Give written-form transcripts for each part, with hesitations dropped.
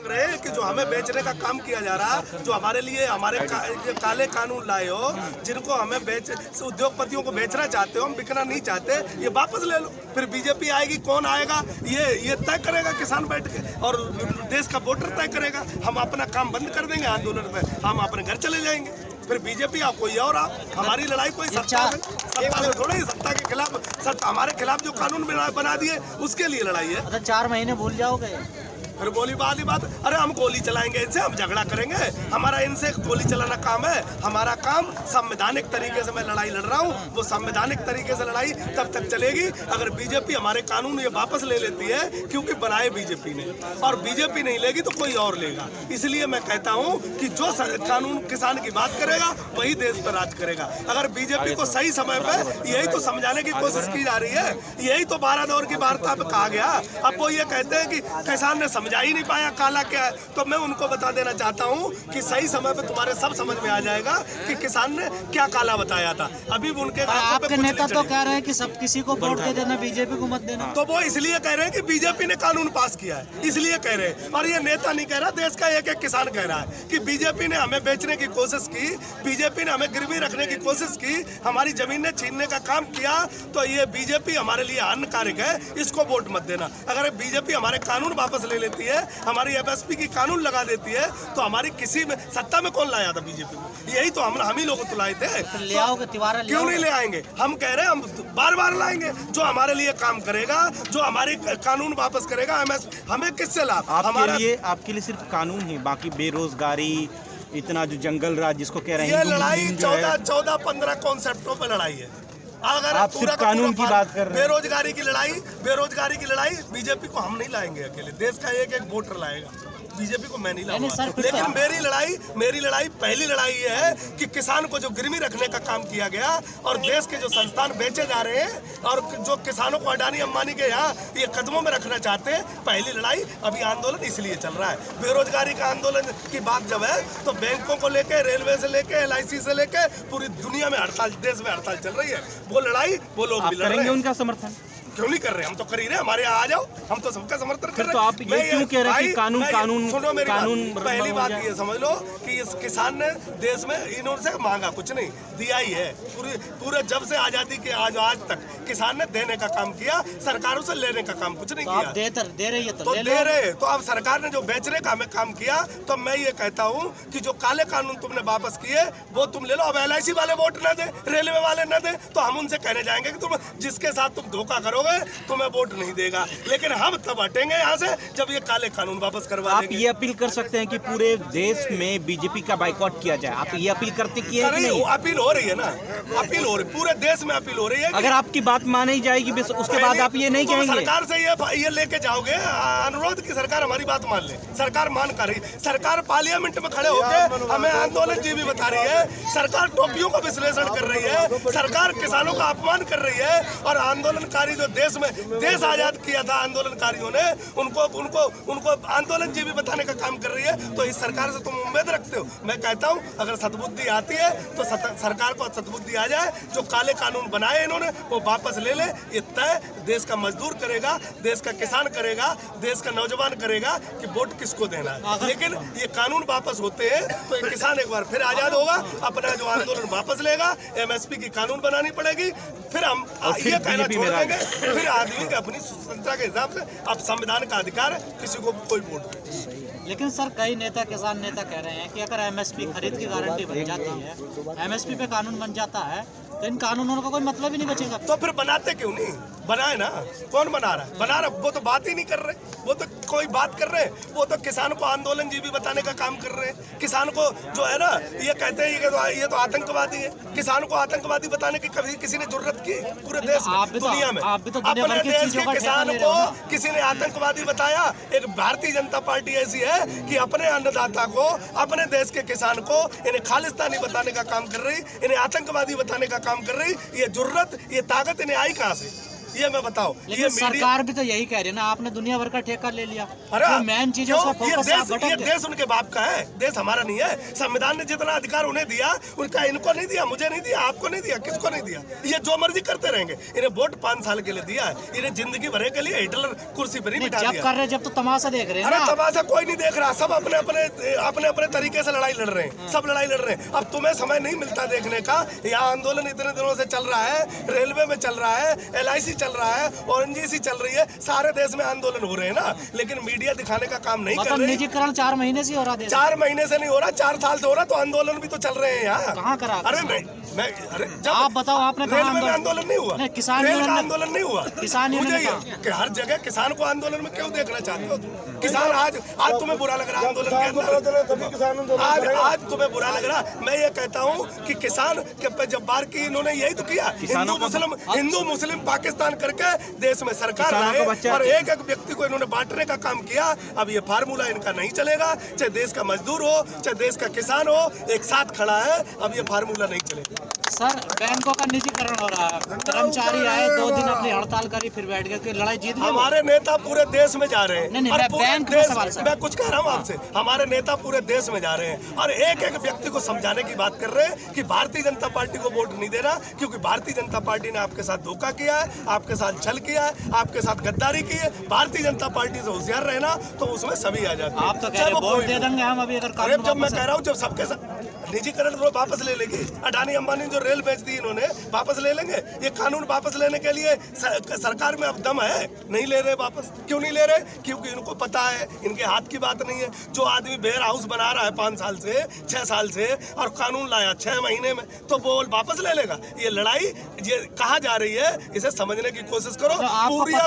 रहे हैं कि जो हमें बेचने का काम किया जा रहा है, जो हमारे लिए हमारे काले कानून लाए हो, जिनको हमें उद्योगपतियों को बेचना चाहते हो, हम बिकना नहीं चाहते, ये वापस ले लो। फिर बीजेपी आएगी, कौन आएगा ये तय करेगा किसान बैठ के, और देश का वोटर तय करेगा। हम अपना काम बंद कर देंगे आंदोलन में, हम अपने घर चले जाएंगे। फिर बीजेपी आप कोई और आप, हमारी लड़ाई कोई सत्ता में थोड़ा ही, सत्ता के खिलाफ हमारे खिलाफ जो कानून बना दिए उसके लिए लड़ाई है। 4 महीने भूल जाओगे फिर बोली बात ही बात, अरे हम गोली चलाएंगे इनसे, हम झगड़ा करेंगे, हमारा इनसे गोली चलाना काम है। हमारा काम संवैधानिक तरीके से मैं लड़ाई लड़ रहा हूँ, वो संवैधानिक तरीके से लड़ाई तब तक चलेगी अगर बीजेपी हमारे कानून ये वापस ले लेती है, क्योंकि बनाए बीजेपी ने, और बीजेपी नहीं लेगी तो कोई और लेगा। इसलिए मैं कहता हूँ कि जो कानून किसान की बात करेगा वही देश पर राज करेगा। अगर बीजेपी को सही समय पर यही तो समझाने की कोशिश की जा रही है, यही तो 12 दौर की वार्ता में कहा गया। अब वो ये कहते हैं कि किसान ने समझा ही नहीं पाया काला क्या है, तो मैं उनको बता देना चाहता हूं कि सही समय पे तुम्हारे सब समझ में आ जाएगा कि किसान ने क्या काला बताया था। अभी उनके आपके नेता तो कह रहे हैं कि सब किसी को वोट दे देना, बीजेपी को मत देना। तो वो इसलिए कह रहे हैं कि बीजेपी ने कानून पास किया है, इसलिए कह रहे हैं। और ये नेता नहीं कह रहा, देश का एक किसान कह रहा है कि बीजेपी ने हमें बेचने की कोशिश की, बीजेपी ने हमें गिरवी रखने की कोशिश की, हमारी जमीनें छीनने का काम किया, तो ये बीजेपी हमारे लिए हानिकारक है, इसको वोट मत देना। अगर बीजेपी हमारे कानून वापस ले लेती है, हमारी एमएसपी की कानून लगा देती है, तो हमारी किसी में सत्ता में कौन लाया था बीजेपी को? यही तो हम ही लोग तो लाए थे। ले आओगे तिवारा, क्यों नहीं ले आएंगे? हम कह रहे हैं हम बार बार लाएंगे जो हमारे लिए काम करेगा, जो हमारे कानून वापस करेगा। एमएसपी हमें किससे लाभ? आपके लिए सिर्फ कानून ही, बाकी बेरोजगारी, इतना जो जंगल राज जिसको कह रहे हैं, ये लड़ाई 14-15 कॉन्सेप्टों पर लड़ाई है। अगर आप सिर्फ कानून की बात कर रहे हैं। बेरोजगारी की लड़ाई बीजेपी को हम नहीं लाएंगे अकेले, देश का एक वोटर लाएगा, बीजेपी को मैं नहीं लाऊंगा। लेकिन मेरी लड़ाई पहली लड़ाई ये है कि किसान को जो गिरवी रखने का काम किया गया और देश के जो संस्थान बेचे जा रहे हैं और जो किसानों को अडानी अंबानी के यहाँ ये कदमों में रखना चाहते हैं, पहली लड़ाई। अभी आंदोलन इसलिए चल रहा है, बेरोजगारी का आंदोलन की बात जब है तो बैंकों को लेके, रेलवे से लेके, LIC से लेके पूरी दुनिया में हड़ताल, देश में हड़ताल चल रही है। वो लड़ाई वो लोग भी लड़ रहे हैं। उनका समर्थन क्यों नहीं कर रहे? हम तो कर ही रहे, हमारे यहाँ आ जाओ, हम तो सबका समर्थन कर रहे हैं। तो आप ये क्यों कह रहे हैं कि कानून सुनो मेरी बात, पहली बात ये समझ लो कि इस किसान ने देश में इन्होंने मांगा कुछ नहीं, दिया ही है। पूरे जब से आजादी के आज तक किसान ने देने का काम किया, सरकारों से लेने का काम कुछ नहीं किया। दे रही है तो दे रहे, तो अब सरकार ने जो बेचने का हमें काम किया, तो मैं ये कहता हूँ कि जो काले कानून तुमने वापस किए वो तुम ले लो। अब LIC वाले वोट न दे, रेलवे वाले न दे, तो हम उनसे कहने जाएंगे कि तुम जिसके साथ तुम धोखा करो तुम्हें वोट नहीं देगा। लेकिन हम तब हटेंगे यहाँ से जब ये काले कानून वापस करवा देंगे। आप ये अपील कर सकते हैं कि पूरे देश में बीजेपी का बाइकआउट किया जाए, आप ये अपील करते किए नहीं? अपील हो रही है ना, अपील हो रही, पूरे देश में अपील हो रही है। अगर आपकी बात मानी जाएगी उसके बाद आप ये नहीं कहेंगे? सरकार से ये लेके जाओगे अनुरोध की सरकार हमारी बात मान ले, सरकार मान कर रही, सरकार पार्लियामेंट में खड़े होकर हमें आंदोलन जीवी बता रही है, सरकार टोपियों का विश्लेषण कर रही है, सरकार किसानों का अपमान कर रही है, और आंदोलनकारी जो देश आजाद किया था आंदोलनकारियों ने, उनको आंदोलन जीवी बताने का काम कर रही है। तो इस सरकार से तुम उम्मीद रखते हो? मैं कहता हूं अगर सद्बुद्धि आती है तो सरकार को सद्बुद्धि आ जाए, जो काले कानून बनाए इन्होंने वो वापस ले ले। ये तय देश का मजदूर करेगा, देश का किसान करेगा, देश का नौजवान करेगा कि वोट किसको देना है। लेकिन ये कानून वापस होते हैं तो एक किसान एक बार फिर आजाद होगा, अपना जो आंदोलन वापस लेगा, MSP की कानून बनानी पड़ेगी, फिर हम ये कहना छोड़ देंगे, फिर आदमी के अपनी स्वतंत्रता के हिसाब से अब संविधान का अधिकार है, किसी को कोई वोट दे। लेकिन सर कई नेता, किसान नेता कह रहे हैं कि अगर MSP खरीद की गारंटी बन जाती है, MSP पे कानून बन जाता है, तो इन कानूनों का कोई मतलब ही नहीं बचेगा। तो फिर बनाते क्यों नहीं? बनाए ना, कौन बना रहा है? वो तो बात ही नहीं कर रहे, वो तो कोई बात कर रहे हैं, वो तो किसान को आंदोलन जीवी बताने का काम कर रहे हैं। किसान को जो है ना, ये कहते हैं ये तो आतंकवादी है, किसान को आतंकवादी बताने की कभी किसी ने जरूरत की? पूरे देश में, दुनिया में अपने देश के किसान को किसी ने आतंकवादी बताया? एक भारतीय जनता पार्टी ऐसी है कि अपने अन्नदाता को, अपने देश के किसान को इन्हें खालिस्तानी बताने का काम कर रही, इन्हें आतंकवादी बताने का काम कर रही। ये जुर्रत, ये ताकत इन्हें आई कहाँ से? ये मैं बताओ। लेकिन सरकार भी तो यही कह रही है ना, आपने दुनिया भर का ठेका ले लिया। अरे जो मेन चीजों से फोकस आप ये भटक गए। देश उनके बाप का है, देश हमारा नहीं है। संविधान ने जितना अधिकार उन्हें दिया, उनका इनको नहीं दिया, मुझे नहीं दिया, आपको नहीं दिया, किसको नहीं दिया। ये जो मर्जी करते रहेंगे। इन्हें वोट 5 साल के लिए दिया है, इन्हें जिंदगी भर के लिए हिटलर कुर्सी पर नहीं बिठा जब दिया। कर रहे जब तो तमाशा देख रहे हैं अरे ना। तमाशा कोई नहीं देख रहा, सब अपने अपने तरीके से लड़ाई लड़ रहे हैं, सब लड़ाई लड़ रहे हैं। अब तुम्हें समय नहीं मिलता देखने का। यहाँ आंदोलन इतने दिनों से चल रहा है, रेलवे में चल रहा है, LIC चल रहा है, ONGC चल रही है, सारे देश में आंदोलन हो रहे हैं ना, लेकिन मीडिया दिखाने का काम नहीं कर मतलब रही। निजीकरण 4 महीने से हो रहा है। 4 महीने से नहीं हो रहा, 4 साल से हो रहा, तो आंदोलन भी तो चल रहे हैं यहाँ। कहाँ करा? अरे नहीं, अरे आप बताओ, आपने कहा रेलवे में आंदोलन नहीं हुआ, नहीं, किसान रेल का यूनियन ने- आंदोलन नहीं हुआ। किसान यूनियन मुझे ने ये कि हर जगह किसान को आंदोलन में क्यों देखना चाहते हो तुम? किसान आज तुम्हें बुरा लग रहा है आंदोलन के अंदर, आज तुम्हें बुरा लग रहा। मैं ये कहता हूँ कि किसान के पे जब बार की इन्होंने यही तो किया, हिंदू मुस्लिम पाकिस्तान करके देश में सरकार लाए और एक एक व्यक्ति को इन्होंने बांटने का काम किया। अब ये फार्मूला इनका नहीं चलेगा, चाहे देश का मजदूर हो, चाहे देश का किसान हो, एक साथ खड़ा है। अब ये फार्मूला नहीं चलेगा। सर, बैंकों का निजीकरण हो रहा है, कर्मचारी आए 2 दिन अपनी हड़ताल करी, फिर बैठ गए कि लड़ाई जीत गए। हमारे नेता पूरे देश में जा रहे हैं। नहीं, और मैं पूरे बैंक देश, पे सवाल सर। मैं कुछ कह रहा हूँ आपसे, हमारे नेता पूरे देश में जा रहे हैं और एक एक व्यक्ति को समझाने की बात कर रहे हैं कि भारतीय जनता पार्टी को वोट नहीं देना, क्योंकि भारतीय जनता पार्टी ने आपके साथ धोखा किया है, आपके साथ छल किया है, आपके साथ गद्दारी की है। भारतीय जनता पार्टी से होशियार रहना, तो उसमें सभी आ जाते हैं। आप तो कह रहे वोट दे देंगे हम अभी, अगर अरे जब मैं कह रहा हूँ, जब सबके साथ निजीकरण वो वापस ले लेंगे, अडानी अंबानी जो रेल बेच दी इन्होंने, वापस ले लेंगे। ये कानून वापस लेने के लिए सरकार में अब दम है, नहीं ले रहे वापस। क्यों नहीं ले रहे? क्योंकि इनको पता है इनके हाथ की बात नहीं है। जो आदमी वेयर हाउस बना रहा है 5 साल से, 6 साल से, और कानून लाया 6 महीने में, तो वो वापस ले लेगा। ये लड़ाई ये कहाँ जा रही है, इसे समझने की कोशिश करो। पूरा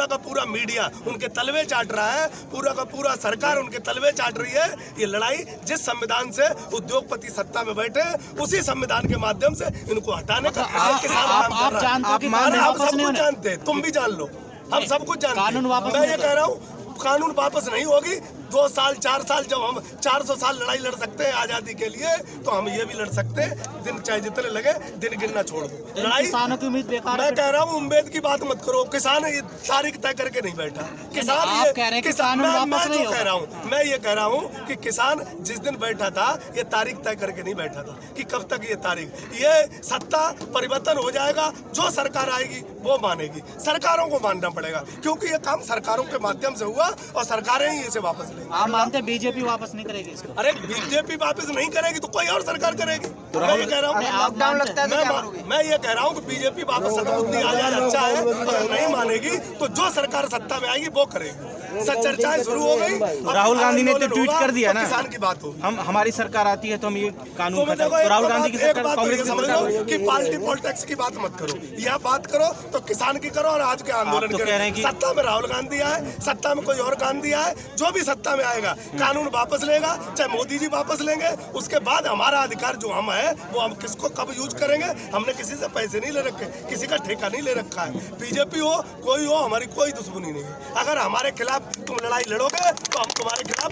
का पूरा मीडिया उनके तलवे चाट रहा है, पूरा का पूरा सरकार उनके तलवे चाट रही है। ये लड़ाई जिस संविधान से उद्योगपति सत्ता में बैठे, उसी संविधान के माध्यम से इनको हटाने का किसान काम कर रहा है। हम सब कुछ जानते हैं, तुम भी जान लो, हम सब कुछ जानते हैं। मैं ये कह रहा हूँ, कानून वापस नहीं होगी। 2 साल 4 साल जब हम 400 साल लड़ाई लड़ सकते हैं आजादी के लिए, तो हम ये भी लड़ सकते हैं। दिन चाहे जितने लगे, दिन गिनना छोड़ दो। लड़ाई किसानों की उम्मीद बेकार है। मैं कह रहा हूँ, उम्मीद की बात मत करो। किसान ये तारीख तय करके नहीं बैठा। किसान आप कह रहे हैं किसान मैं मैं ये कह रहा हूँ कि किसान जिस दिन बैठा था, ये तारीख तय करके नहीं बैठा था कि कब तक ये तारीख। ये सत्ता परिवर्तन हो जाएगा, जो सरकार आएगी वो मानेगी। सरकारों को मानना पड़ेगा, क्योंकि ये काम सरकारों के माध्यम से हुआ और सरकारें ही इसे वापस लेंगी। आप मानते बीजेपी वापस नहीं करेगी इसको? अरे बीजेपी वापस नहीं करेगी तो कोई और सरकार करेगी। मैं ये कह रहा हूँ, मैं ये कह रहा हूँ कि बीजेपी वापस सत्ता आ जाए, अच्छा है। अगर नहीं मानेगी तो जो सरकार सत्ता में आएगी वो करेगी। सब चर्चाएं शुरू हो गई। राहुल गांधी ने तो ट्वीट कर दिया ना, किसान की बात होगी। हमारी सरकार आती है तो हम ये कानून तो खत्म। तो राहुल गांधी की सरकार, कांग्रेस की समझो कि पार्टी पॉलिटिक्स की बात मत करो। यह बात करो तो किसान की करो और आज के आंदोलन तो कह रहे हैं कि सत्ता में राहुल गांधी आए, सत्ता में कोई और गांधी आए, जो भी सत्ता में आएगा कानून वापस लेगा, चाहे मोदी जी वापस लेंगे। उसके बाद हमारा अधिकार जो हम है वो हम किसको कब यूज करेंगे। हमने किसी से पैसे नहीं ले रखे, किसी का ठेका नहीं ले रखा है। बीजेपी हो कोई हो, हमारी कोई दुश्मनी नहीं है। अगर हमारे खिलाफ तुम लड़ाई लड़ोगे तो हम तुम्हारे खिलाफ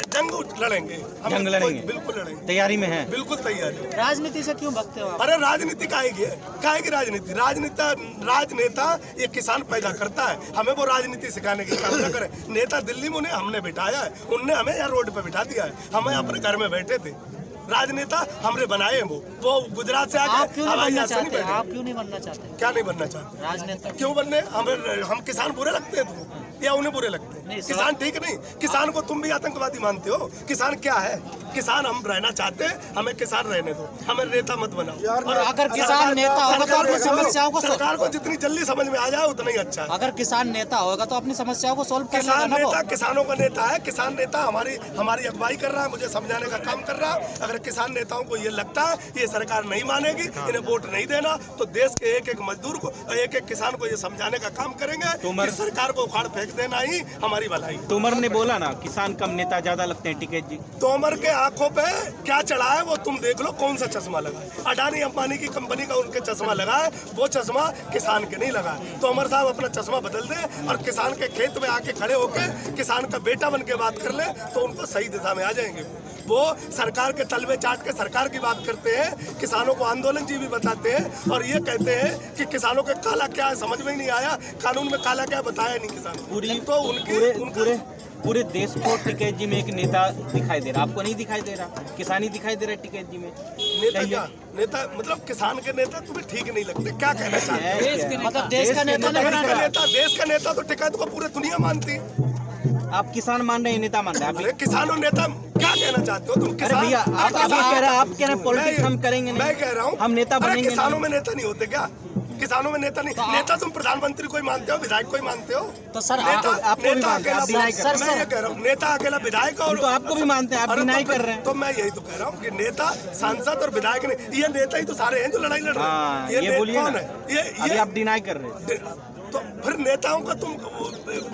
जंग लड़ेंगे, जंग लड़ेंगे, बिल्कुल लड़ेंगे। तैयारी में है, बिल्कुल तैयारी। राजनीति से क्यों भगते हो आप? अरे राजनीति काहेगी राजनीति? राजनेता ये किसान पैदा करता है, हमें वो राजनीति सिखाने की काम न करे। नेता दिल्ली में उन्हें हमने बिठाया है, उनने हमें यहाँ रोड पे बिठा दिया है, हमें अपने घर में बैठे थे। राजनेता हमने बनाए हैं, वो गुजरात से आके आप क्यों नहीं बनना चाहते? आप क्यों नहीं बनना चाहते? क्या नहीं बनना चाहते? राजनेता क्यों बनने? हम किसान बुरे लगते हैं तुमको या उन्हें बुरे लगते हैं? किसान ठीक नहीं। किसान को तुम भी आतंकवादी मानते हो। किसान क्या है? किसान हम रहना चाहते हैं, हमें किसान रहने दो, हमें नेता मत बनाओ। और अगर किसान नेता होगा तो अपनी समस्याओं को सरकार को जितनी जल्दी समझ में आ जाए उतना ही अच्छा है। अगर किसान नेता होगा तो अपनी समस्याओं को सोल्व कर लेगा किसान ना वो। नेता किसानों का नेता है। किसान नेता हमारी अगुवाई कर रहा है, मुझे समझाने का काम कर रहा है। अगर किसान नेताओं को ये लगता है ये सरकार नहीं मानेगी, इन्हें वोट नहीं देना, तो देश के एक एक मजदूर को, एक एक किसान को ये समझाने का काम करेंगे कि सरकार को उखाड़ फेंक देना ही हमारी भलाई। तोमर ने बोला ना, किसान कम नेता ज्यादा लगते हैं। टिकैत जी, तोमर के आंखों पे क्या चढ़ा है वो तुम देख लो। कौन सा चश्मा लगा है? अडानी अंबानी की कंपनी का उनके चश्मा लगा है, वो चश्मा किसान के नहीं लगा है। तोमर साहब अपना चश्मा बदल दे और किसान के खेत में आके खड़े होके किसान का बेटा बन के बात कर ले, तो उनको सही दिशा में आ जाएंगे। वो सरकार के तलवे चाट के सरकार की बात करते हैं, किसानों को आंदोलन जीवी बताते हैं और ये कहते हैं कि किसानों के काला क्या है समझ में ही नहीं आया, कानून में काला क्या बताया नहीं किसान तो उनके पूरे देश को टिकैत जी में एक नेता दिखाई दे रहा, आपको नहीं दिखाई दे रहा? किसानी दिखाई दे रहा है टिकैत जी में? नेता क्या नेता मतलब किसान के नेता तुम्हें ठीक नहीं लगते, क्या कहना चाहते हैं? मतलब देश का नेता देश का नेता तो टिकैत को पूरी दुनिया मानती है। आप किसान मान रहे हैं, नेता मान रहे हैं? अरे किसानों नेता क्या कहना चाहते हो तुम? अरे भैया आप कह रहे हैं पॉलिटिक्स हम करेंगे नहीं, मैं कह रहा हूँ हम नेता बनेंगे। किसानों में नेता नहीं होते क्या? किसानों में नेता नहीं, नेता तुम प्रधानमंत्री को ही मानते हो, विधायक को ही मानते हो? तो सर आपको भी मानते हैं, आप डिनाई कर रहे हैं। मैं ये कह रहा हूँ नेता अकेला विधायक और तो आपको भी मानते हैं, आप डिनाई कर रहे हैं। तो मैं यही तो कह रहा हूँ कि नेता सांसद और विधायक नहीं, ये नेता ही तो सारे हैं जो लड़ाई लड़ रहे हैं। ये बोलिए कौन ना, है अभी आप डिनाई कर रहे हैं। तो फिर नेताओं का तुम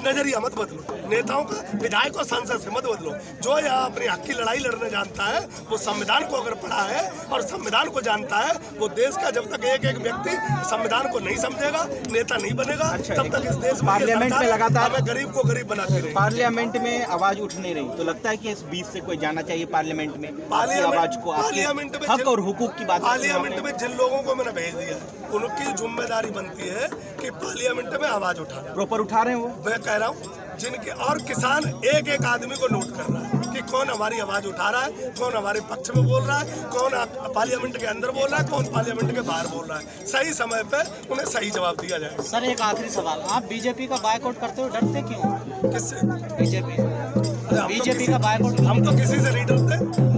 नजरिया मत बदलो, नेताओं का विधायक और सांसद से मत बदलो। जो यहाँ अपनी हक की लड़ाई लड़ने जानता है वो संविधान को अगर पढ़ा है और संविधान को जानता है, वो देश का जब तक एक एक व्यक्ति संविधान को नहीं समझेगा नेता नहीं बनेगा। तब तक इस देश में पार्लियामेंट में लगातार हमें गरीब को गरीब बनाते रहे। पार्लियामेंट में आवाज उठ नहीं रही, तो लगता है कि इस बीच से कोई जाना चाहिए पार्लियामेंट में आवाज को, पार्लियामेंट में हक और हुकूक की बात। पार्लियामेंट में जिन लोगों को मैंने भेज दिया उनकी जिम्मेदारी बनती है कि पार्लियामेंट में आवाज उठाना। प्रॉपर उठा रहे हैं वो, मैं कह रहा हूँ जिनके और किसान एक एक आदमी को नोट कर रहा है कि कौन हमारी आवाज उठा रहा है, कौन हमारे पक्ष में बोल रहा है, कौन पार्लियामेंट के अंदर बोल रहा है, कौन पार्लियामेंट के बाहर बोल रहा है। सही समय पे उन्हें सही जवाब दिया जाए। सर एक आखिरी सवाल, आप बीजेपी का बायकॉट करते हो, डरते क्यों? किससे? बीजेपी का बायकॉट? हम तो किसी से नहीं डरते।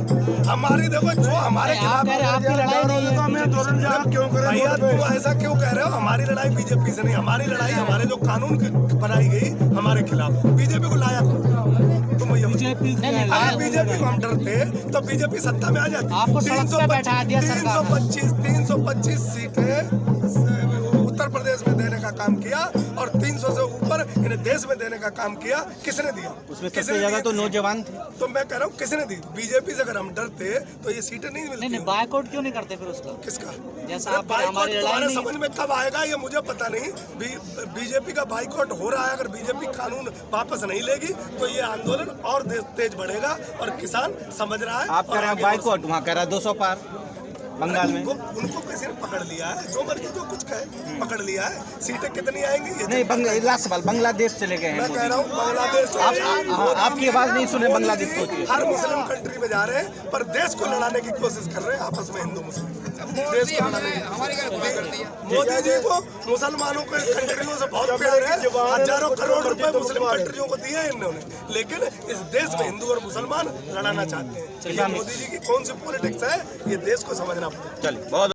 हमारी देखो जो हमारे खिलाफ आपकी लड़ाई नहीं है। भैया तुम ऐसा क्यों कह रहे हो? हमारी लड़ाई बीजेपी से नहीं, हमारी लड़ाई हमारे जो कानून बनाई गई हमारे खिलाफ। बीजेपी को लाया कौन? तुम बीजेपी को हम डरते तो बीजेपी सत्ता में आ जाती। आपको सड़क पे बैठा दिया सरकार ने। 325 सीटें उत्तर प्रदेश में देने का काम किया और 300 से ऊपर इन्हें देश में देने का काम किया। किसने दिया? उसमें सबसे ज्यादा तो नौजवान थे। तो मैं कह रहा हूँ किसने दी? बीजेपी से अगर हम डरते तो ये सीटें नहीं मिलती। नहीं बायकॉट क्यों नहीं करते फिर उसका? किसका? जैसा आप बाइकआउट तुम्हारे समझ में कब आएगा ये मुझे पता नहीं। बीजेपी का बाइकआउट हो रहा है, अगर बीजेपी कानून वापस नहीं लेगी तो ये आंदोलन और तेज बढ़ेगा और किसान समझ रहा है। आप कह रहे हैं बाइकआउट, वहाँ कह रहा है 200 पार बंगाल में। उनको किसी ने पकड़ लिया है, जो मर्जी जो कुछ कहे पकड़ लिया है। सीटें कितनी आएंगी ये नहीं, लास्ट सवाल, बांग्लादेश चले गए हैं। मैं कह रहा हूँ बांग्लादेश आपकी आवाज नहीं सुने बांग्लादेश को। हर मुस्लिम कंट्री में जा रहे हैं पर देश को लड़ाने की कोशिश कर रहे हैं आपस में हिंदू मुस्लिम। देश को मोदी जी को मुसलमानों के कंट्रियों से बहुत प्यार है। हजारों करोड़ रुपए मुस्लिम कंट्रियों को दिए हैं इन्होंने, लेकिन इस देश में हिंदू और मुसलमान लड़ाना चाहते हैं। मोदी जी की कौन सी पॉलिटिक्स है ये देश को समझना पड़ेगा। चलिए बहुत